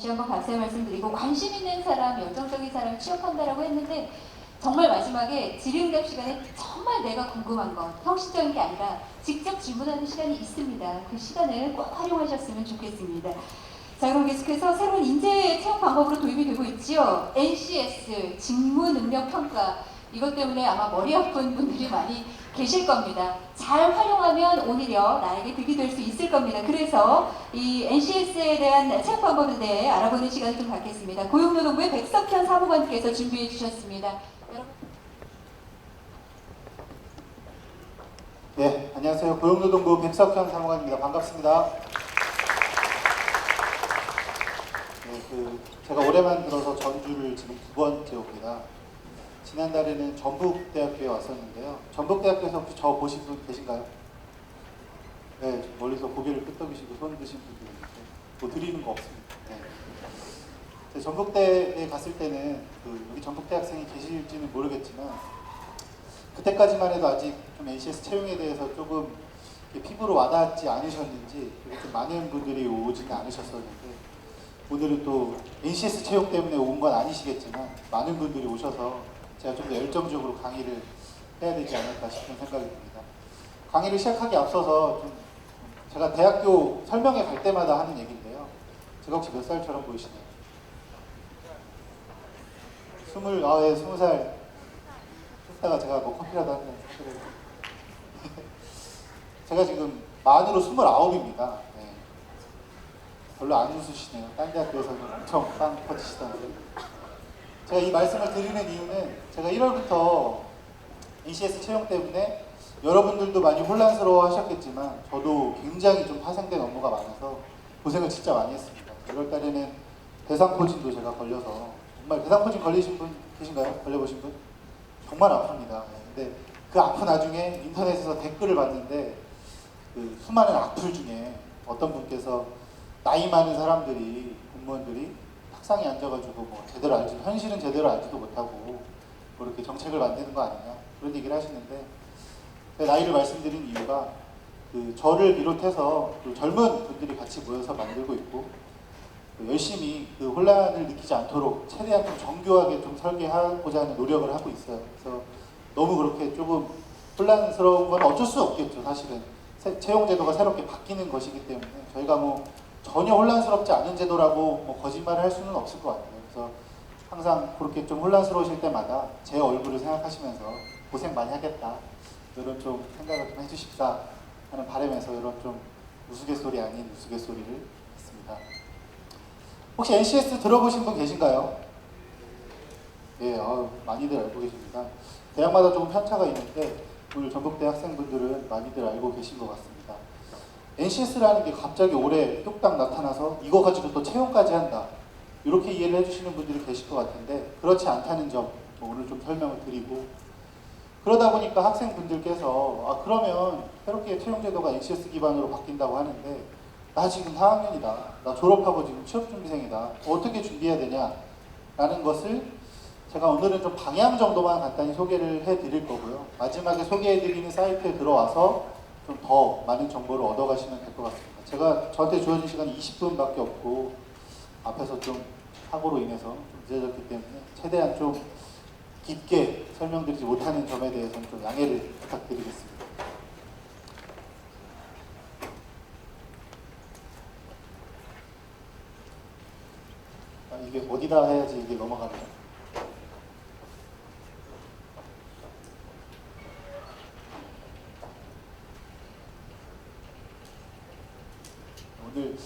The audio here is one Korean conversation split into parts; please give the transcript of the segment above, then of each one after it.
다시 한번 감사의 말씀드리고 관심 있는 사람, 열정적인 사람 취업한다라고 했는데 정말 마지막에 질의응답 시간에 정말 내가 궁금한 것, 형식적인 게 아니라 직접 질문하는 시간이 있습니다. 그 시간을 꼭 활용하셨으면 좋겠습니다. 자, 그럼 계속해서 새로운 인재 채용 방법으로 도입이 되고 있지요. NCS, 직무 능력 평가. 이것 때문에 아마 머리 아픈 분들이 많이 계실 겁니다. 잘 활용하면 오히려 나에게 득이 될 수 있을 겁니다. 그래서 이 NCS에 대한 채용 방법에 대해 알아보는 시간을 좀 갖겠습니다. 고용노동부의 백석현 사무관께서 준비해 주셨습니다. 네, 안녕하세요. 고용노동부 백석현 사무관입니다. 반갑습니다. 네, 제가 올해만 들어서 전주를 지금 2번째 옵니다. 지난달에는 전북대학교에 왔었는데요. 전북대학교에서 혹시 저 보신 분 계신가요? 네, 멀리서 고개를 끄덕이시고 손 드신 분들 있는데 뭐 드리는 거 없습니다. 네. 전북대에 갔을 때는 여기 전북대 학생이 계실지는 모르겠지만 그때까지만 해도 아직 좀 NCS 채용에 대해서 조금 피부로 와닿지 않으셨는지 이렇게 많은 분들이 오지는 않으셨었는데 오늘은 또 NCS 채용 때문에 온 건 아니시겠지만 많은 분들이 오셔서 제가 좀 더 열정적으로 강의를 해야 되지 않을까 싶은 생각이 듭니다. 강의를 시작하기 앞서서 좀 제가 대학교 설명회 갈 때마다 하는 얘기인데요. 제가 혹시 몇 살처럼 보이시나요? 20살 했다가 제가 뭐 커피라도 한잔 사드려요. 제가 지금 만으로 29입니다. 네. 별로 안 웃으시네요. 딴 대학교에서는 엄청 빵 터지시던데. 제가 이 말씀을 드리는 이유는 제가 1월부터 NCS 채용 때문에 여러분들도 많이 혼란스러워 하셨겠지만 저도 굉장히 좀 파생된 업무가 많아서 고생을 진짜 많이 했습니다. 1월 달에는 대상포진도 제가 걸려서 정말 대상포진 걸리신 분 계신가요? 걸려보신 분? 정말 아픕니다. 근데 그 아픈 와중에 인터넷에서 댓글을 봤는데 그 수많은 악플 중에 어떤 분께서 나이 많은 사람들이 공무원들이 탁상에 앉아가지고 뭐 제대로 현실은 제대로 알지도 못하고 뭐 이렇게 정책을 만드는 거 아니냐 그런 얘기를 하시는데 제가 나이를 말씀드린 이유가 저를 비롯해서 젊은 분들이 같이 모여서 만들고 있고 열심히 그 혼란을 느끼지 않도록 최대한 좀 정교하게 좀 설계하고자 하는 노력을 하고 있어요. 그래서 너무 그렇게 조금 혼란스러운 건 어쩔 수 없겠죠. 사실은 채용 제도가 새롭게 바뀌는 것이기 때문에 저희가 뭐 전혀 혼란스럽지 않은 제도라고 뭐 거짓말을 할 수는 없을 것 같아요. 그래서 항상 그렇게 좀 혼란스러우실 때마다 제 얼굴을 생각하시면서 고생 많이 하겠다 이런 좀 생각을 좀 해주십사 하는 바람에서 이런 좀 우스갯소리 아닌 우스갯소리를 했습니다. 혹시 NCS 들어보신 분 계신가요? 예, 많이들 알고 계십니다. 대학마다 조금 편차가 있는데 오늘 전북대 학생분들은 많이들 알고 계신 것 같습니다. NCS라는 게 갑자기 올해 뚝딱 나타나서 이거 가지고 또 채용까지 한다. 이렇게 이해를 해주시는 분들이 계실 것 같은데 그렇지 않다는 점 오늘 좀 설명을 드리고 그러다 보니까 학생분들께서 그러면 새롭게 채용제도가 NCS 기반으로 바뀐다고 하는데 나 지금 4학년이다. 나 졸업하고 지금 취업준비생이다. 어떻게 준비해야 되냐? 라는 것을 제가 오늘은 좀 방향 정도만 간단히 소개를 해드릴 거고요. 마지막에 소개해드리는 사이트에 들어와서 좀 더 많은 정보를 얻어가시면 될 것 같습니다. 저한테 주어진 시간이 20분밖에 없고 앞에서 좀 사고로 인해서 좀 늦어졌기 때문에 최대한 좀 깊게 설명드리지 못하는 점에 대해서는 좀 양해를 부탁드리겠습니다. 이게 어디다 해야지 이게 넘어가나요? 오늘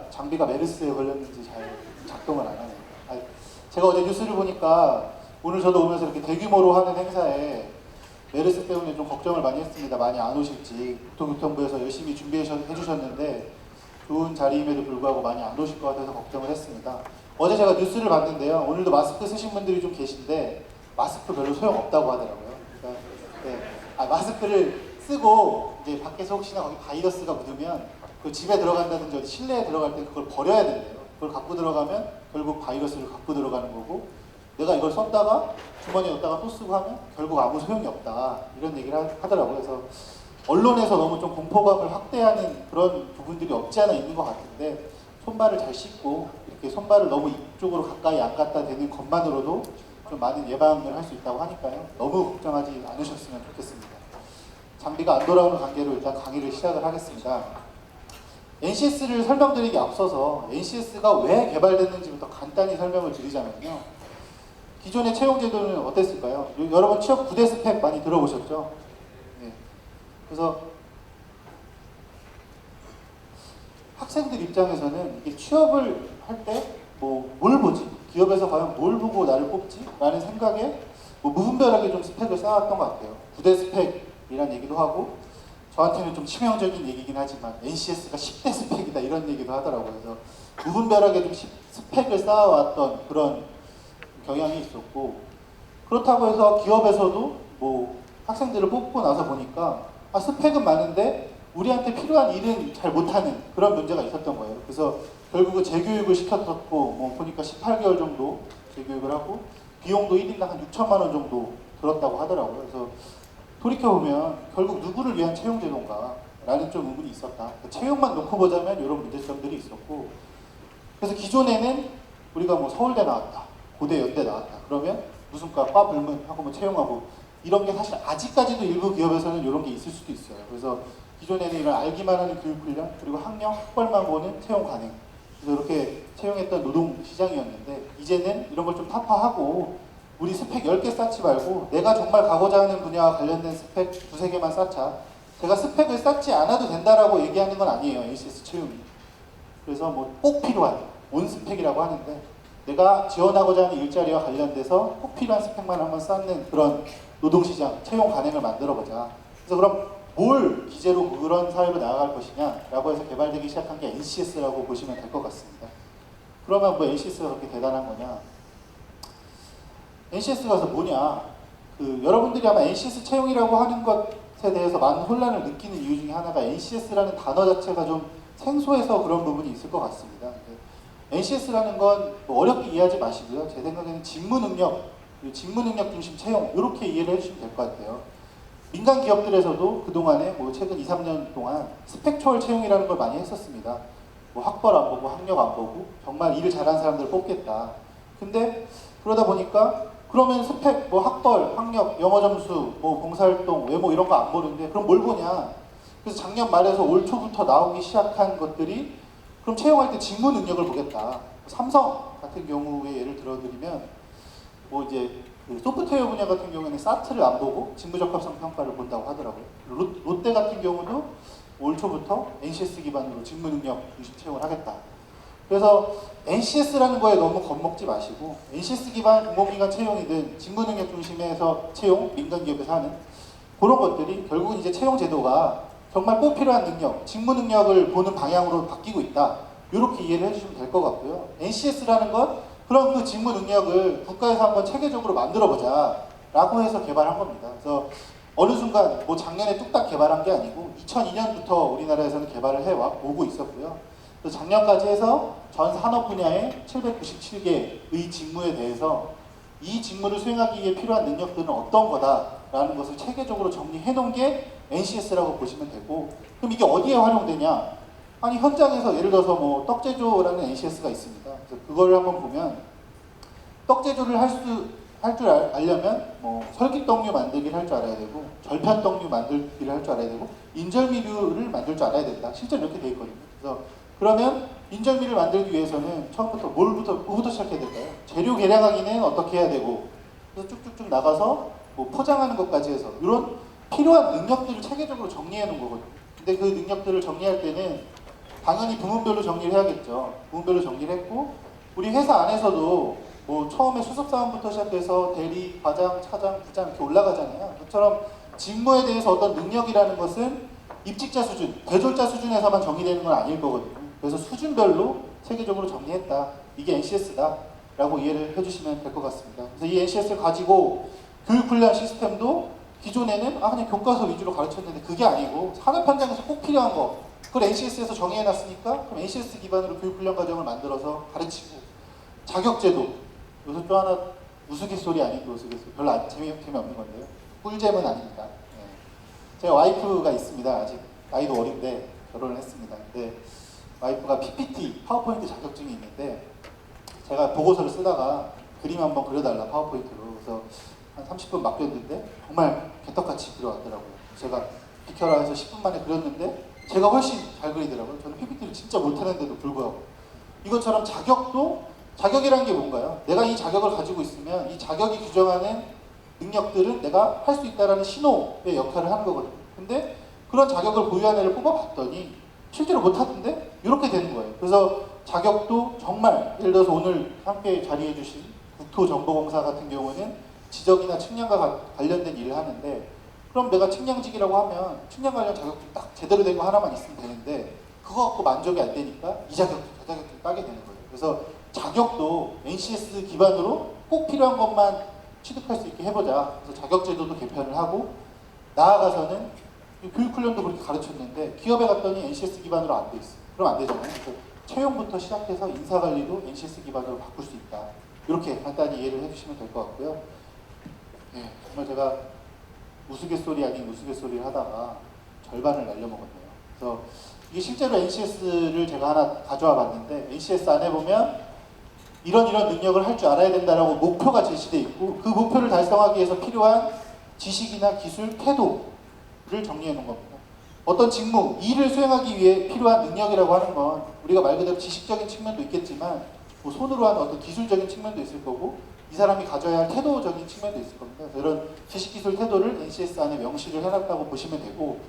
장비가 메르스에 걸렸는지 잘 작동을 안 하네요. 제가 어제 뉴스를 보니까 오늘 저도 오면서 이렇게 대규모로 하는 행사에 메르스 때문에 좀 걱정을 많이 했습니다. 많이 안 오실지 국토교통부에서 열심히 준비해 주셨는데 좋은 자리임에도 불구하고 많이 안 오실 것 같아서 걱정을 했습니다. 어제 제가 뉴스를 봤는데요. 오늘도 마스크 쓰신 분들이 좀 계신데 마스크 별로 소용없다고 하더라고요. 그러니까 마스크를 쓰고 이제 밖에서 혹시나 거기 바이러스가 묻으면 그 집에 들어간다든지 어디 실내에 들어갈 때 그걸 버려야 된대요. 그걸 갖고 들어가면 결국 바이러스를 갖고 들어가는 거고 내가 이걸 썼다가 주머니에 넣었다가 또 쓰고 하면 결국 아무 소용이 없다. 이런 얘기를 하더라고요. 그래서 언론에서 너무 좀 공포감을 확대하는 그런 부분들이 없지 않아 있는 것 같은데 손발을 잘 씻고 이렇게 이렇게 손발을 너무 이쪽으로 가까이 안 갖다 대는 것만으로도 좀 많은 예방을 할 수 있다고 하니까요. 너무 걱정하지 않으셨으면 좋겠습니다. 장비가 안 돌아오는 관계로 일단 강의를 시작을 하겠습니다. NCS를 설명드리기 앞서서 NCS가 왜 개발됐는지부터 간단히 설명을 드리자면요. 기존의 채용 제도는 어땠을까요? 여러분 취업 9대 스펙 많이 들어보셨죠? 네. 그래서 학생들 입장에서는 이게 취업을 할 때 뭘 보지? 기업에서 과연 뭘 보고 나를 뽑지? 라는 생각에 무분별하게 좀 스펙을 쌓았던 것 같아요. 9대 스펙이란 얘기도 하고, 저한테는 좀 치명적인 얘기긴 하지만 NCS가 10대 스펙이다 이런 얘기도 하더라고요. 그래서 무분별하게 좀 스펙을 쌓아왔던 그런 경향이 있었고, 그렇다고 해서 기업에서도 학생들을 뽑고 나서 보니까 스펙은 많은데 우리한테 필요한 일은 잘 못하는 그런 문제가 있었던 거예요. 그래서 결국은 재교육을 시켰었고, 보니까 18개월 정도 재교육을 하고 비용도 1인당 한 6천만 원 정도 들었다고 하더라고요. 그래서 돌이켜보면 결국 누구를 위한 채용 제도인가 라는 좀 의문이 있었다. 채용만 놓고 보자면 이런 문제점들이 있었고, 그래서 기존에는 우리가 서울대 나왔다, 고대 연대 나왔다 그러면 무슨 과 불문하고 채용하고 이런 게 사실 아직까지도 일부 기업에서는 이런 게 있을 수도 있어요. 그래서 기존에는 이런 알기만 하는 교육훈련 그리고 학력, 학벌만 보는 채용 가능, 그래서 이렇게 채용했던 노동시장이었는데, 이제는 이런 걸 좀 타파하고 우리 스펙 10개 쌓지 말고 내가 정말 가고자 하는 분야와 관련된 스펙 2~3개만 쌓자. 제가 스펙을 쌓지 않아도 된다라고 얘기하는 건 아니에요, NCS 채용이. 그래서 꼭 필요한 온 스펙이라고 하는데, 내가 지원하고자 하는 일자리와 관련돼서 꼭 필요한 스펙만 한번 쌓는 그런 노동시장, 채용 관행을 만들어보자. 그래서 그럼 뭘 기재로 그런 사회로 나아갈 것이냐라고 해서 개발되기 시작한 게 NCS라고 보시면 될 것 같습니다. 그러면 NCS가 그렇게 대단한 거냐? NCS가 뭐냐? 여러분들이 아마 NCS 채용이라고 하는 것에 대해서 많은 혼란을 느끼는 이유 중에 하나가 NCS라는 단어 자체가 좀 생소해서 그런 부분이 있을 것 같습니다. NCS라는 건 어렵게 이해하지 마시고요. 제 생각에는 직무 능력 중심 채용, 이렇게 이해를 해주시면 될 것 같아요. 민간 기업들에서도 그동안에 최근 2~3년 동안 스펙 초월 채용이라는 걸 많이 했었습니다. 학벌 안 보고 학력 안 보고 정말 일을 잘하는 사람들을 뽑겠다. 근데 그러다 보니까 그러면 스펙, 학벌, 학력, 영어 점수, 봉사활동, 외모 이런 거 안 보는데 그럼 뭘 보냐? 그래서 작년 말에서 올 초부터 나오기 시작한 것들이, 그럼 채용할 때 직무 능력을 보겠다. 삼성 같은 경우에 예를 들어드리면 이제 소프트웨어 분야 같은 경우에는 사트를 안 보고 직무적합성 평가를 본다고 하더라고요. 롯데 같은 경우도 올 초부터 NCS 기반으로 직무 능력 중심 채용을 하겠다. 그래서 NCS라는 거에 너무 겁먹지 마시고, NCS 기반 공공기관 채용이든 직무 능력 중심에서 채용, 민간 기업에서 하는 그런 것들이 결국은 이제 채용 제도가 정말 꼭 필요한 능력, 직무 능력을 보는 방향으로 바뀌고 있다. 이렇게 이해를 해주시면 될 것 같고요. NCS라는 건 그럼 그 직무 능력을 국가에서 한번 체계적으로 만들어보자 라고 해서 개발한 겁니다. 그래서 어느 순간 작년에 뚝딱 개발한 게 아니고 2002년부터 우리나라에서는 개발을 해오고 있었고요. 그래서 작년까지 해서 전 산업 분야의 797개의 직무에 대해서 이 직무를 수행하기 위해 필요한 능력들은 어떤 거다라는 것을 체계적으로 정리해 놓은 게 NCS라고 보시면 되고, 그럼 이게 어디에 활용되냐? 아니, 현장에서 예를 들어서 떡제조라는 NCS가 있습니다. 그래서 그거를 한번 보면 떡제조를 할 줄 알려면 설기떡류 만들기를 할 줄 알아야 되고, 절편떡류 만들기를 할 줄 알아야 되고, 인절미류를 만들 줄 알아야 된다. 실제 이렇게 돼 있거든요. 그래서 그러면 인절미를 만들기 위해서는 처음부터 뭐부터 시작해야 될까요? 재료 계량하기는 어떻게 해야 되고, 그래서 쭉쭉쭉 나가서 포장하는 것까지 해서 이런 필요한 능력들을 체계적으로 정리해 놓은 거거든요. 근데 그 능력들을 정리할 때는 당연히 부문별로 정리를 해야겠죠. 부문별로 정리를 했고, 우리 회사 안에서도 처음에 수석사원부터 시작해서 대리, 과장, 차장, 부장 이렇게 올라가잖아요. 그처럼 직무에 대해서 어떤 능력이라는 것은 입직자 수준, 대졸자 수준에서만 정의되는 건 아닐 거거든요. 그래서 수준별로 체계적으로 정리했다. 이게 NCS다 라고 이해를 해주시면 될 것 같습니다. 그래서 이 NCS를 가지고 교육훈련 시스템도 기존에는 그냥 교과서 위주로 가르쳤는데 그게 아니고 산업 현장에서 꼭 필요한 거, 그걸 NCS에서 정의해놨으니까 그럼 NCS 기반으로 교육훈련 과정을 만들어서 가르치고, 자격제도, 요새 또 하나 우스갯소리 아닌 우스갯소리, 별로 재미없는 건데요. 꿀잼은 아닙니다. 네. 제가 와이프가 있습니다. 아직 나이도 어린데 결혼을 했습니다. 근데 와이프가 PPT, 파워포인트 자격증이 있는데 제가 보고서를 쓰다가 그림 한번 그려달라 파워포인트로. 그래서 한 30분 맡겼는데 정말 개떡같이 그려왔더라고요. 제가 비켜라 해서 10분 만에 그렸는데 제가 훨씬 잘 그리더라고요. 저는 PPT를 진짜 못하는데도 불구하고. 이것처럼 자격이라는 게 뭔가요? 내가 이 자격을 가지고 있으면 이 자격이 규정하는 능력들은 내가 할 수 있다는 신호의 역할을 하는 거거든요. 근데 그런 자격을 보유한 애를 뽑아봤더니 실제로 못하던데? 이렇게 되는 거예요. 그래서 자격도 정말 예를 들어서 오늘 함께 자리해 주신 국토정보공사 같은 경우는 지적이나 측량과 관련된 일을 하는데 그럼 내가 측량직이라고 하면 측량 관련 자격도 딱 제대로 된 거 하나만 있으면 되는데 그거 갖고 만족이 안 되니까 이 자격도 저 자격도 따게 되는 거예요. 그래서 자격도 NCS 기반으로 꼭 필요한 것만 취득할 수 있게 해보자. 그래서 자격제도도 개편을 하고 나아가서는 교육훈련도 그렇게 가르쳤는데 기업에 갔더니 NCS 기반으로 안 돼 있어요. 그럼 안 되잖아요. 그래서 채용부터 시작해서 인사관리도 NCS 기반으로 바꿀 수 있다. 이렇게 간단히 이해를 해주시면 될 것 같고요. 네, 정말 제가 우스갯소리 아닌 우스갯소리를 하다가 절반을 날려먹었네요. 그래서 이게 실제로 NCS를 제가 하나 가져와 봤는데 NCS 안에 보면 이런 능력을 할 줄 알아야 된다라고 목표가 제시되어 있고 그 목표를 달성하기 위해서 필요한 지식이나 기술, 태도를 정리해 놓은 겁니다. 어떤 직무, 일을 수행하기 위해 필요한 능력이라고 하는 건 우리가 말 그대로 지식적인 측면도 있겠지만 뭐 손으로 하는 어떤 기술적인 측면도 있을 거고 이 사람이 가져야 할 태도적인 측면도 있을 겁니다. 그래서 이런 지식, 기술, 태도를 NCS 안에 명시를 해놨다고 보시면 되고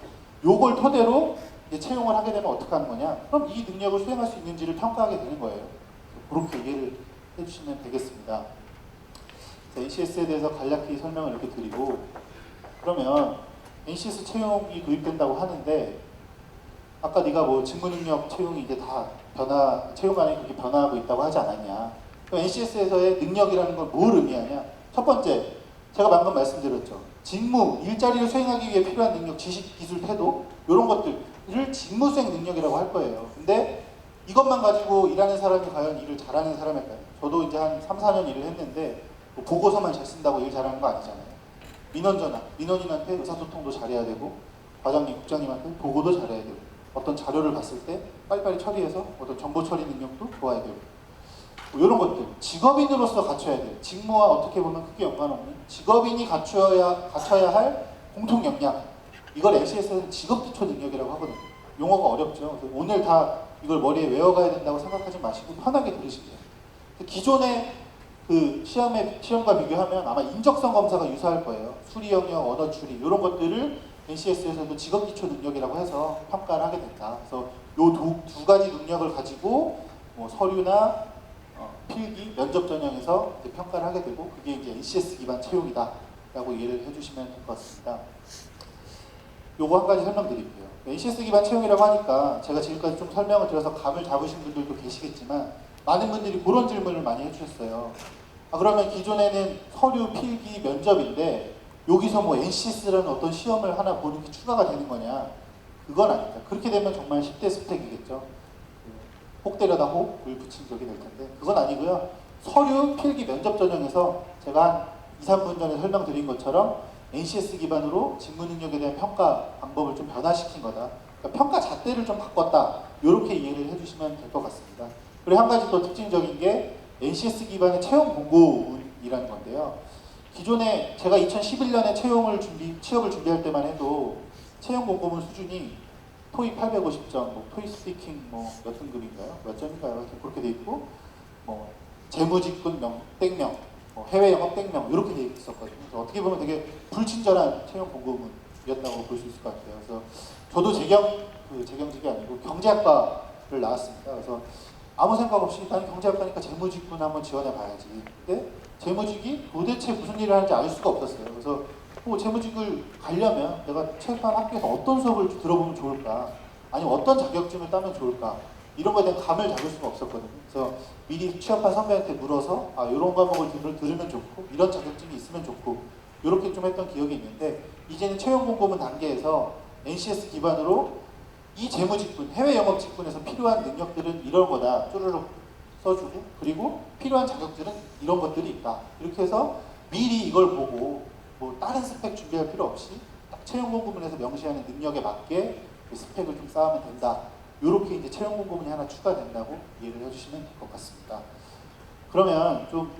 요걸 토대로 이제 채용을 하게 되면 어떻게 하는 거냐? 그럼 이 능력을 수행할 수 있는지를 평가하게 되는 거예요. 그렇게 이해를 해주시면 되겠습니다. NCS에 대해서 간략히 설명을 이렇게 드리고 그러면 NCS 채용이 도입된다고 하는데 아까 네가 뭐 직무능력 채용이 이제 다 채용안이 그렇게 변화하고 있다고 하지 않았냐? 그럼 NCS에서의 능력이라는 건 뭘 의미하냐? 첫 번째, 제가 방금 말씀드렸죠. 직무, 일자리를 수행하기 위해 필요한 능력, 지식, 기술, 태도 이런 것들을 직무 수행 능력이라고 할 거예요. 근데 이것만 가지고 일하는 사람이 과연 일을 잘하는 사람일까요? 저도 이제 한 3, 4년 일을 했는데 뭐 보고서만 잘 쓴다고 일 잘하는 거 아니잖아요. 민원인한테 의사소통도 잘해야 되고 과장님, 국장님한테 보고도 잘해야 되고 어떤 자료를 봤을 때 빨리빨리 처리해서 어떤 정보 처리 능력도 좋아야 되고 뭐 이런 것들 직업인으로서 갖춰야 돼요. 직무와 어떻게 보면 크게 연관없는 직업인이 갖춰야 할 공통 역량 이걸 NCS에서는 직업기초 능력이라고 하거든요. 용어가 어렵죠. 그래서 오늘 다 이걸 머리에 외워가야 된다고 생각하지 마시고 편하게 들으시면 돼요. 기존의 그 시험과 비교하면 아마 인적성 검사가 유사할 거예요. 수리 영역, 언어 추리 이런 것들을 NCS에서도 직업기초 능력이라고 해서 평가를 하게 된다. 그래서 요 두 가지 능력을 가지고 뭐 서류나 필기, 면접 전형에서 이제 평가를 하게 되고 그게 이제 NCS 기반 채용이다라고 이해를 해주시면 될 것 같습니다. 요거 한 가지 설명드릴게요. NCS 기반 채용이라고 하니까 제가 지금까지 좀 설명을 드려서 감을 잡으신 분들도 계시겠지만 많은 분들이 그런 질문을 많이 해주셨어요. 그러면 기존에는 서류, 필기, 면접인데 여기서 뭐 NCS라는 어떤 시험을 하나 보는 게 추가가 되는 거냐? 그건 아닙니다. 그렇게 되면 정말 10대 스펙이겠죠. 혹 때려다 혹을 붙인 적이 될 텐데 그건 아니고요. 서류, 필기, 면접 전형에서 제가 한 2, 3분 전에 설명드린 것처럼 NCS 기반으로 직무 능력에 대한 평가 방법을 좀 변화시킨 거다. 그러니까 평가 잣대를 좀 바꿨다. 이렇게 이해를 해주시면 될 것 같습니다. 그리고 한 가지 또 특징적인 게 NCS 기반의 채용 공고문이라는 건데요. 기존에 제가 2011년에 취업을 준비할 때만 해도 채용 공고문 수준이 토익 850점, 뭐 토익 스피킹 몇 등급인가요? 몇 점인가요? 그렇게 돼 있고 뭐 재무직군 땡명, 해외 영업 땡명 이렇게 돼 있었거든요. 그래서 어떻게 보면 되게 불친절한 채용 공고문이었다고 볼 수 있을 것 같아요. 그래서 저도 재경직이 아니고 경제학과를 나왔습니다. 그래서 아무 생각 없이 난 경제학과니까 재무직군 한번 지원해 봐야지. 근데 재무직이 도대체 무슨 일을 하는지 알 수가 없었어요. 그래서 재무직을 가려면 내가 최소한 학교에서 어떤 수업을 들어보면 좋을까? 아니면 어떤 자격증을 따면 좋을까? 이런 거에 대한 감을 잡을 수가 없었거든요. 그래서 미리 취업한 선배한테 물어서 이런 과목을 들으면 좋고 이런 자격증이 있으면 좋고 이렇게 좀 했던 기억이 있는데 이제는 채용 공고문 단계에서 NCS 기반으로 이 재무직군, 해외 영업 직군에서 필요한 능력들은 이런 거다 쪼르륵 써주고 그리고 필요한 자격증은 이런 것들이 있다. 이렇게 해서 미리 이걸 보고 뭐 다른 스펙 준비할 필요 없이 딱 채용 공고문에서 명시하는 능력에 맞게 그 스펙을 좀 쌓으면 된다. 이렇게 이제 채용 공고문이 하나 추가된다고 이해를 해주시면 될 것 같습니다. 그러면 좀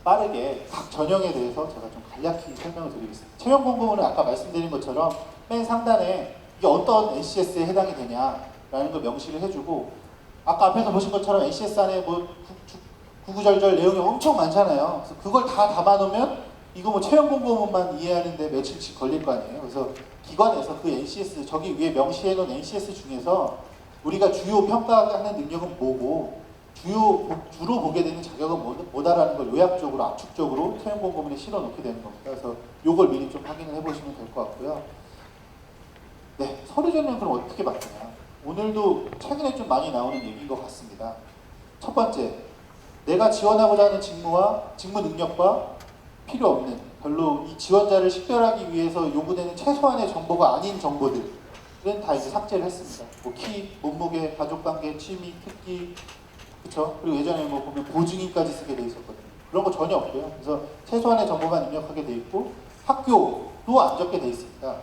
빠르게 각 전형에 대해서 제가 좀 간략히 설명을 드리겠습니다. 채용 공고문은 아까 말씀드린 것처럼 맨 상단에 이게 어떤 NCS에 해당이 되냐라는 걸 명시를 해주고, 아까 앞에서 보신 것처럼 NCS 안에 뭐 구구절절 내용이 엄청 많잖아요. 그래서 그걸 다 담아놓으면 이거 뭐 채용 공고문만 이해하는데 며칠씩 걸릴 거 아니에요. 그래서 기관에서 그 NCS, 저기 위에 명시해놓은 NCS 중에서 우리가 주요 평가하는 능력은 뭐고 주로 보게 되는 자격은 뭐다라는 걸 요약적으로 압축적으로 채용 공고문에 실어 놓게 되는 겁니다. 그래서 요걸 미리 좀 확인을 해보시면 될 것 같고요. 네, 서류 전형은 그럼 어떻게 바뀌냐? 오늘도 최근에 좀 많이 나오는 얘기인 것 같습니다. 첫 번째, 내가 지원하고자 하는 직무와 직무 능력과 필요 없는, 별로 이 지원자를 식별하기 위해서 요구되는 최소한의 정보가 아닌 정보들은 다 이제 삭제를 했습니다. 뭐 키, 몸무게, 가족관계, 취미, 특기, 그렇죠? 그리고 예전에 뭐 보면 보증인까지 쓰게 돼 있었거든요. 그런 거 전혀 없고요. 그래서 최소한의 정보만 입력하게 돼 있고, 학교도 안 적게 돼 있습니다.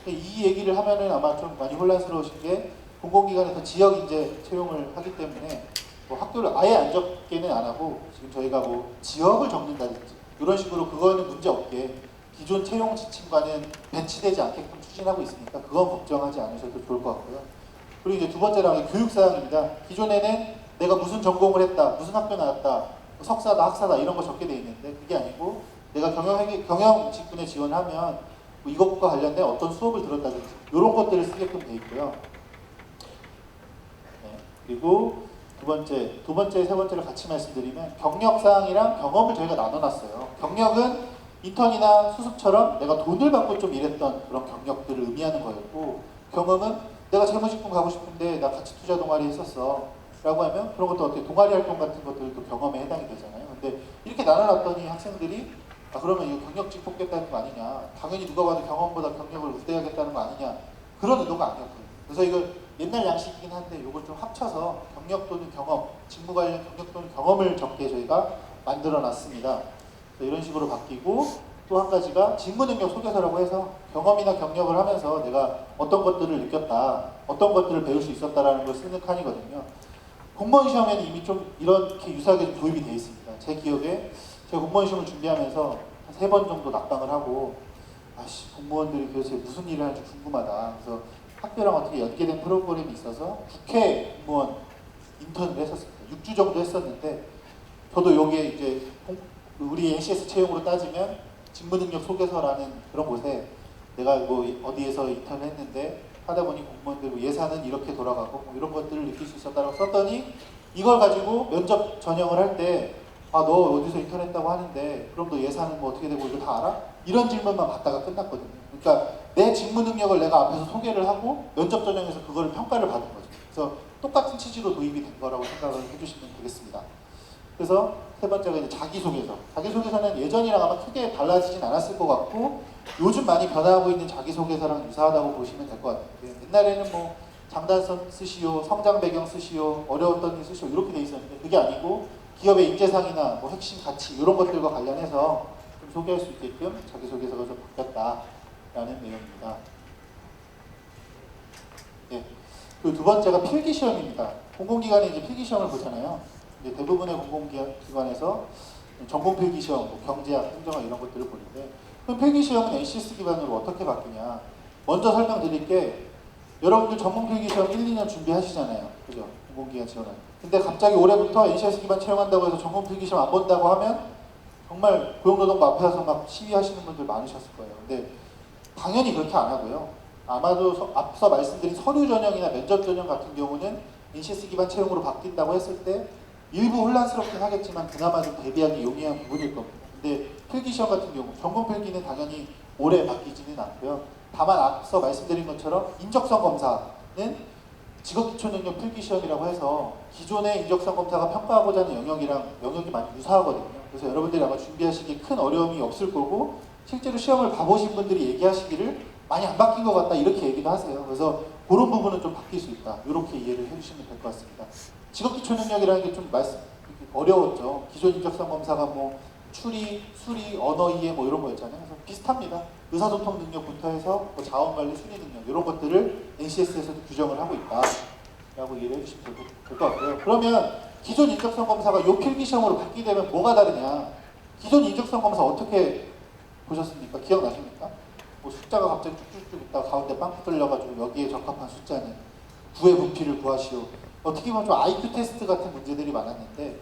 이 얘기를 하면은 아마 좀 많이 혼란스러우신 게, 공공기관에서 지역 인재 채용을 하기 때문에 뭐 학교를 아예 안 적게는 안 하고, 지금 저희가 뭐 지역을 적는다든지 이런 식으로 그거는 문제 없게 기존 채용 지침과는 배치되지 않게끔 추진하고 있으니까 그건 걱정하지 않으셔도 좋을 것 같고요. 그리고 이제 두 번째로 교육사항입니다. 기존에는 내가 무슨 전공을 했다, 무슨 학교 나왔다, 석사다, 학사다 이런 거 적게 돼 있는데, 그게 아니고 내가 경영 직군에 지원하면 뭐 이것과 관련된 어떤 수업을 들었다든지 이런 것들을 쓰게끔 돼 있고요. 네. 그리고 두 번째, 세 번째를 같이 말씀드리면, 경력사항이랑 경험을 저희가 나눠놨어요. 경력은 인턴이나 수습처럼 내가 돈을 받고 좀 일했던 그런 경력들을 의미하는 거였고, 경험은 내가 재무직군 가고 싶은데 나 같이 투자 동아리 했었어 라고 하면 그런 것도 어떻게 동아리 활동 같은 것들도 경험에 해당이 되잖아요. 근데 이렇게 나눠놨더니 학생들이 그러면 이거 경력직 뽑겠다는 거 아니냐, 당연히 누가 봐도 경험보다 경력을 우대하겠다는 거 아니냐, 그런 의도가 아니었거든요. 그래서 이걸 옛날 양식이긴 한데 이걸 좀 합쳐서 경력 또는 경험, 직무 관련 경력 또는 경험을 적게 저희가 만들어 놨습니다. 이런 식으로 바뀌고, 또 한 가지가 직무 능력 소개서라고 해서 경험이나 경력을 하면서 내가 어떤 것들을 느꼈다, 어떤 것들을 배울 수 있었다라는 걸 쓰는 칸이거든요. 공무원 시험에는 이미 좀 이렇게 유사하게 좀 도입이 되어 있습니다. 제 기억에 제가 공무원 시험을 준비하면서 한 3번 정도 낙방을 하고, 공무원들이 도대체 무슨 일을 하는지 궁금하다. 그래서 학교랑 어떻게 연계된 프로그램이 있어서 국회 공무원 인턴을 했었습니다. 6주 정도 했었는데, 저도 여기에 이제 우리 NCS 채용으로 따지면 직무능력 소개서라는 그런 곳에 내가 뭐 어디에서 인턴을 했는데 하다 보니 공무원들 예산은 이렇게 돌아가고 뭐 이런 것들을 느낄 수 있었다고 썼더니, 이걸 가지고 면접 전형을 할 때 너 어디서 인턴했다고 하는데 그럼 너 예산은 뭐 어떻게 되고 이거 다 알아? 이런 질문만 받다가 끝났거든요. 그러니까 내 직무 능력을 내가 앞에서 소개를 하고 면접 전형에서 그걸 평가를 받은 거죠. 그래서 똑같은 취지로 도입이 된 거라고 생각을 해주시면 되겠습니다. 그래서 세 번째가 이제 자기소개서. 자기소개서는 예전이랑 아마 크게 달라지진 않았을 것 같고, 요즘 많이 변화하고 있는 자기소개서랑 유사하다고 보시면 될 것 같아요. 옛날에는 뭐 장단선 쓰시오, 성장 배경 쓰시오, 어려웠던 일 쓰시오 이렇게 돼 있었는데, 그게 아니고 기업의 인재상이나 뭐 핵심 가치 이런 것들과 관련해서 좀 소개할 수 있게끔 자기소개서가 좀 바뀌었다라는 내용입니다. 네. 그리고 두 번째가 필기시험입니다. 공공기관이 이제 필기시험을 보잖아요. 이제 대부분의 공공기관에서 전공 필기시험, 뭐 경제학, 행정학 이런 것들을 보는데, 그럼 필기시험은 NCS 기반으로 어떻게 바뀌냐? 먼저 설명드릴 게, 여러분들 전공 필기시험 1, 2년 준비하시잖아요. 그죠? 공공기관 지원하는. 근데 갑자기 올해부터 NCS 기반 채용한다고 해서 전공 필기시험 안 본다고 하면 정말 고용노동부 앞에서 막 시위하시는 분들 많으셨을 거예요. 근데 당연히 그렇게 안 하고요. 아마도 앞서 말씀드린 서류 전형이나 면접 전형 같은 경우는 NCS 기반 채용으로 바뀐다고 했을 때 일부 혼란스럽긴 하겠지만 그나마 좀 대비하기 용이한 부분일 겁니다. 근데 필기시험 같은 경우, 전공 필기는 당연히 올해 바뀌지는 않고요. 다만 앞서 말씀드린 것처럼 인적성 검사는 직업기초능력 필기시험이라고 해서 기존의 인적성 검사가 평가하고자 하는 영역이 많이 유사하거든요. 그래서 여러분들이 아마 준비하시기에 큰 어려움이 없을 거고, 실제로 시험을 봐보신 분들이 얘기하시기를 많이 안 바뀐 것 같다 이렇게 얘기도 하세요. 그래서 그런 부분은 좀 바뀔 수 있다, 이렇게 이해를 해주시면 될 것 같습니다. 직업기초능력이라는 게 좀 어려웠죠. 기존 인적성 검사가 뭐 추리, 수리, 언어 이해 뭐 이런 거였잖아요. 그래서 비슷합니다. 의사소통 능력부터 해서 뭐 자원관리, 수리 능력 이런 것들을 NCS에서도 규정을 하고 있다라고 이해를 해주시면 될 것 같고요. 그러면 기존 인적성 검사가 요 필기시험으로 바뀌게 되면 뭐가 다르냐? 기존 인적성 검사 어떻게 보셨습니까? 기억나십니까? 뭐 숫자가 갑자기 쭉쭉쭉 있다가 가운데 빵꾸 뚫려가지고 여기에 적합한 숫자는 9의 부피를 구하시오. 어떻게 보면 좀 IQ 테스트 같은 문제들이 많았는데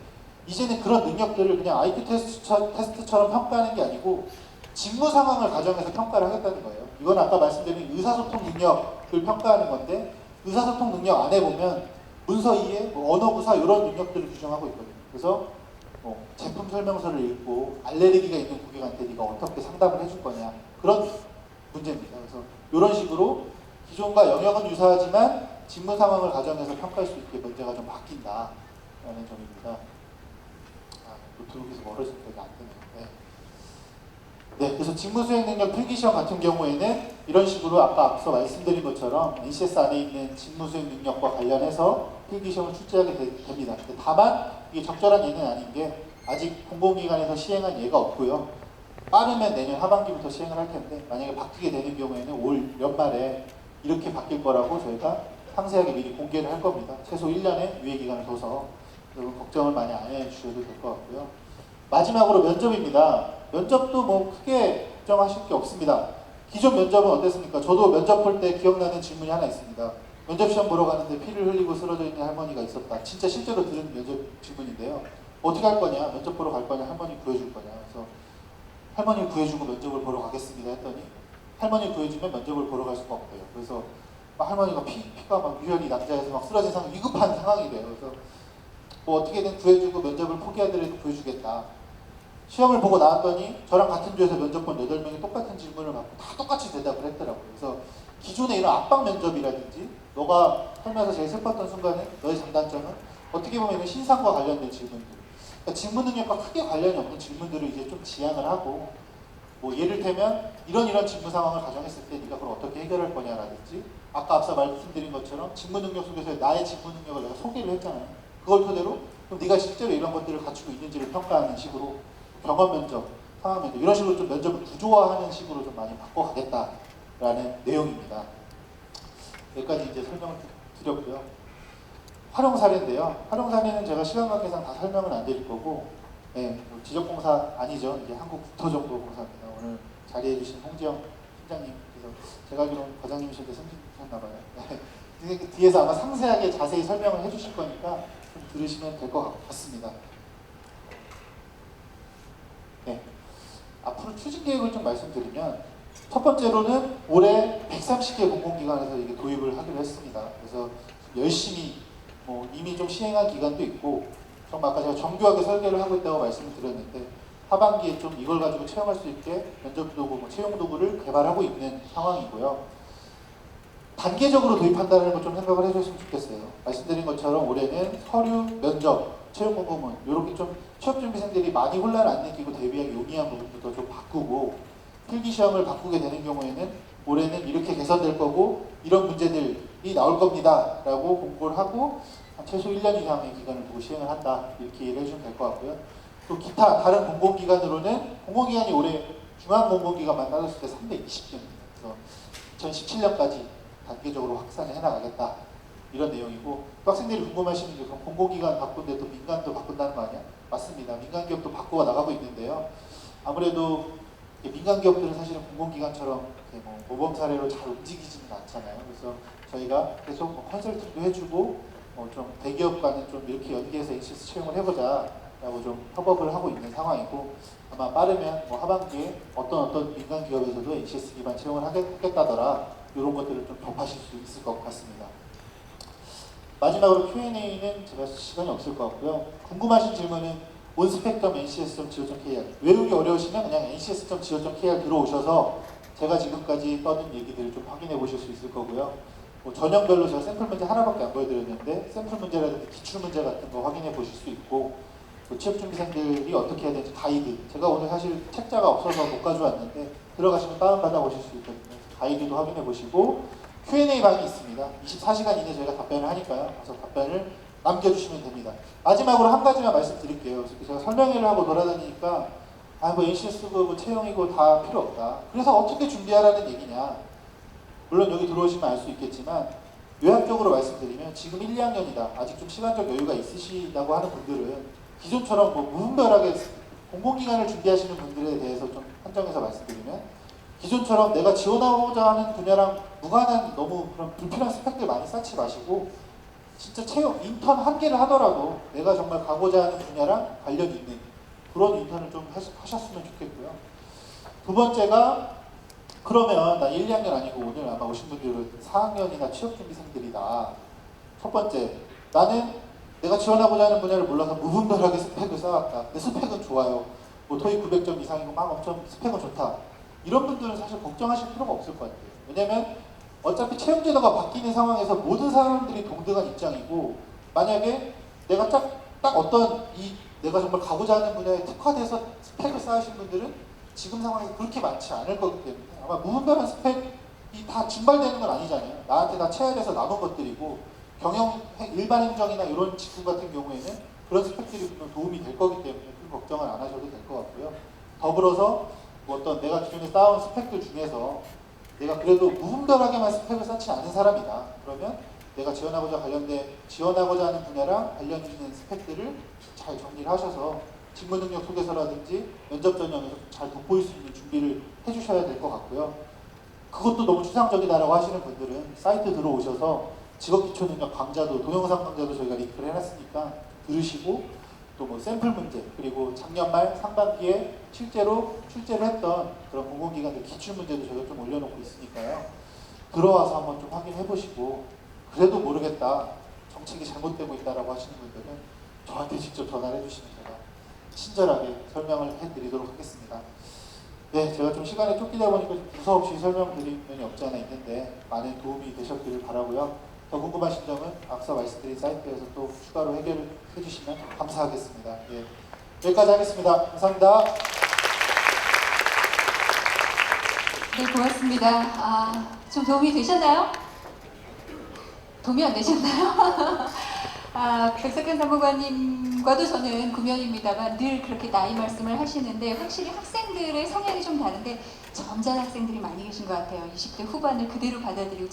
이제는 그런 능력들을 그냥 IQ 테스트처럼 평가하는 게 아니고 직무 상황을 가정해서 평가를 하겠다는 거예요. 이건 아까 말씀드린 의사소통 능력을 평가하는 건데 의사소통 능력 안에 보면 문서 이해, 뭐 언어 구사 이런 능력들을 규정하고 있거든요. 그래서 제품 설명서를 읽고 알레르기가 있는 고객한테 네가 어떻게 상담을 해줄 거냐 그런 문제입니다. 그래서 이런 식으로 기존과 영역은 유사하지만 직무 상황을 가정해서 평가할 수 있게 문제가 좀 바뀐다라는 점입니다. 노트북에서 멀어지니까 이게 안 되네요. 네, 그래서 직무 수행 능력 필기시험 같은 경우에는 이런 식으로 아까 앞서 말씀드린 것처럼 NCS 안에 있는 직무 수행 능력과 관련해서 필기시험을 출제하게 됩니다. 다만 이게 적절한 예는 아닌 게 아직 공공기관에서 시행한 예가 없고요. 빠르면 내년 하반기부터 시행을 할 텐데 만약에 바뀌게 되는 경우에는 올 연말에 이렇게 바뀔 거라고 저희가 상세하게 미리 공개를 할 겁니다. 최소 1년의 유예기간을 둬서 여러분 걱정을 많이 안 해주셔도 될 것 같고요. 마지막으로 면접입니다. 면접도 뭐 크게 걱정하실 게 없습니다. 기존 면접은 어땠습니까? 저도 면접 볼 때 기억나는 질문이 하나 있습니다. 면접 시험 보러 가는데 피를 흘리고 쓰러져 있는 할머니가 있었다. 진짜 실제로 들은 면접 질문인데요. 어떻게 할 거냐? 면접 보러 갈 거냐? 할머니 구해줄 거냐? 그래서 할머니 구해주고 면접을 보러 가겠습니다 했더니 할머니 구해주면 면접을 보러 갈 수가 없대요. 그래서 할머니가 피가 막 유혈이 남자에서 막 쓰러진 상황, 위급한 상황이 돼요. 그래서 뭐 어떻게든 구해주고 면접을 포기하더라도 구해주겠다. 시험을 보고 나왔더니 저랑 같은 조에서 면접 본 8명이 똑같은 질문을 받고 다 똑같이 대답을 했더라고요. 그래서 기존의 이런 압박 면접이라든지 너가 살면서 제일 슬펐던 순간에 너의 장단점은 어떻게 보면 이런 신상과 관련된 질문들, 그러니까 직무 능력과 크게 관련이 없는 질문들을 이제 좀 지향을 하고 뭐 예를 들면 이런 직무 상황을 가정했을 때 네가 그걸 어떻게 해결할 거냐라든지 아까 앞서 말씀드린 것처럼 직무 능력 속에서 나의 직무 능력을 내가 소개를 했잖아요. 그걸 토대로 그럼 네가 실제로 이런 것들을 갖추고 있는지를 평가하는 식으로 경험 면접, 상황 면접 이런 식으로 좀 면접을 구조화하는 식으로 좀 많이 바꿔가겠다라는 내용입니다. 여기까지 이제 설명을 드렸고요. 활용 사례인데요. 활용 사례는 제가 시간 관계상 다 설명은 안 드릴 거고, 네, 지적공사 아니죠. 이게 한국국토정보공사입니다. 오늘 자리해주신 홍지영 팀장님, 그래서 제가 알기로는 과장님이실때 섬기셨나봐요. 네. 뒤에서 아마 상세하게 자세히 설명을 해주실 거니까 좀 들으시면 될 것 같습니다. 네. 앞으로 추진 계획을 좀 말씀드리면 첫 번째로는 올해 130개 공공기관에서 이게 도입을 하기로 했습니다. 그래서 열심히 이미 좀 시행한 기관도 있고 정말 아까 제가 정교하게 설계를 하고 있다고 말씀을 드렸는데 하반기에 좀 이걸 가지고 채용할 수 있게 면접 도구, 채용 도구를 개발하고 있는 상황이고요. 단계적으로 도입한다는 걸 좀 생각을 해주셨으면 좋겠어요. 말씀드린 것처럼 올해는 서류, 면접, 채용 공고문 이렇게 좀 취업준비생들이 많이 혼란 안 느끼고 대비하기 용이한 부분부터 좀 바꾸고 필기시험을 바꾸게 되는 경우에는 올해는 이렇게 개선될 거고 이런 문제들이 나올 겁니다 라고 공고를 하고 최소 1년 이상의 기간을 두고 시행을 한다 이렇게 이해를 해주면 될 것 같고요. 또 기타 다른 공공기관으로는 공공기관이 올해 중앙공공기관만 따졌을 때 320개입니다. 그래서 2017년까지 단계적으로 확산을 해나가겠다 이런 내용이고 또 학생들이 궁금하시는 게 그럼 공공기관 바꾼데 또 민간도 바꾼다는 거 아니야? 맞습니다. 민간 기업도 바꾸어 나가고 있는데요. 아무래도 민간 기업들은 사실은 공공기관처럼 모범 사례로 잘 움직이지는 않잖아요. 그래서 저희가 계속 컨설팅도 해주고 좀 대기업과는 좀 이렇게 연계해서 NCS 채용을 해보자 라고 좀 협업을 하고 있는 상황이고 아마 빠르면 하반기에 어떤 민간 기업에서도 NCS 기반 채용을 하겠다더라 이런 것들을 좀 접하실 수 있을 것 같습니다. 마지막으로 Q&A는 제가 시간이 없을 것 같고요. 궁금하신 질문은 onspec.ncs.go.kr 외우기 어려우시면 그냥 ncs.go.kr 들어오셔서 제가 지금까지 떠든 얘기들을 좀 확인해 보실 수 있을 거고요. 전형별로 제가 샘플 문제 하나밖에 안 보여드렸는데 샘플 문제라든지 기출 문제 같은 거 확인해 보실 수 있고 취업준비생들이 어떻게 해야 되는지 가이드 제가 오늘 사실 책자가 없어서 못 가져왔는데 들어가시면 다운받아 보실 수 있거든요. 가이드도 확인해 보시고 Q&A 방이 있습니다. 24시간 이내 저희가 답변을 하니까요. 그래서 답변을 남겨주시면 됩니다. 마지막으로 한 가지만 말씀드릴게요. 제가 설명회를 하고 돌아다니니까 뭐 NCS고 뭐 채용이고 다 필요 없다. 그래서 어떻게 준비하라는 얘기냐. 물론 여기 들어오시면 알 수 있겠지만 요약적으로 말씀드리면 지금 1, 2학년이다. 아직 좀 시간적 여유가 있으시다고 하는 분들은 기존처럼 뭐 무분별하게 공공기관을 준비하시는 분들에 대해서 좀 한정해서 말씀드리면 기존처럼 내가 지원하고자 하는 분야랑 무관한 너무 그런 불필요한 스펙들 많이 쌓지 마시고 진짜 채용, 인턴 한 개를 하더라도 내가 정말 가고자 하는 분야랑 관련 있는 그런 인턴을 좀 하셨으면 좋겠고요. 두 번째가 그러면 나 1, 2학년 아니고 오늘 아마 오신 분들은 4학년이나 취업준비생들이다. 첫 번째, 나는 내가 지원하고자 하는 분야를 몰라서 무분별하게 스펙을 쌓았다. 내 스펙은 좋아요. 뭐 토익 900점 이상이고 막 엄청 스펙은 좋다. 이런 분들은 사실 걱정하실 필요가 없을 것 같아요. 왜냐면 어차피 채용제도가 바뀌는 상황에서 모든 사람들이 동등한 입장이고 만약에 내가 딱 어떤 내가 정말 가고자 하는 분야에 특화돼서 스펙을 쌓으신 분들은 지금 상황에서 그렇게 많지 않을 거기 때문에 아마 무분별한 스펙이 다 증발되는 건 아니잖아요. 나한테 다 체열해서 남은 것들이고 일반 행정이나 이런 직구 같은 경우에는 그런 스펙들이 분명 도움이 될 거기 때문에 큰 걱정을 안 하셔도 될 것 같고요. 더불어서 뭐 어떤 내가 기존에 쌓아온 스펙들 중에서 내가 그래도 무분별하게만 스펙을 쌓지 않은 사람이다. 그러면 내가 지원하고자 하는 분야랑 관련 있는 스펙들을 잘 정리를 하셔서 직무능력 소개서라든지 면접 전형에서 잘 돋보일 수 있는 준비를 해주셔야 될 것 같고요. 그것도 너무 추상적이다라고 하시는 분들은 사이트 들어오셔서 직업기초능력 강좌도 동영상 강좌도 저희가 링크를 해놨으니까 들으시고 또 뭐 샘플 문제 그리고 작년 말 상반기에 실제를 했던 그런 공공기관들 기출문제도 저희가 좀 올려놓고 있으니까요. 들어와서 한번 좀 확인해 보시고 그래도 모르겠다 정책이 잘못되고 있다라고 하시는 분들은 저한테 직접 전화를 해주시면 제가 친절하게 설명을 해드리도록 하겠습니다. 네, 제가 좀 시간에 쫓기다 보니까 좀 두서없이 설명드린 면이 없지 않아 있는데 많은 도움이 되셨기를 바라고요. 더 궁금하신 점은 앞서 말씀드린 사이트에서 또 추가로 해결해 주시면 감사하겠습니다. 예, 여기까지 하겠습니다. 감사합니다. 네, 고맙습니다. 좀 도움이 되셨나요? 도움이 안 되셨나요? 백석현 사무관님과도 저는 구면입니다만 늘 그렇게 나이 말씀을 하시는데 확실히 학생들의 성향이 좀 다른데 점잖은 학생들이 많이 계신 것 같아요. 20대 후반을 그대로 받아들이고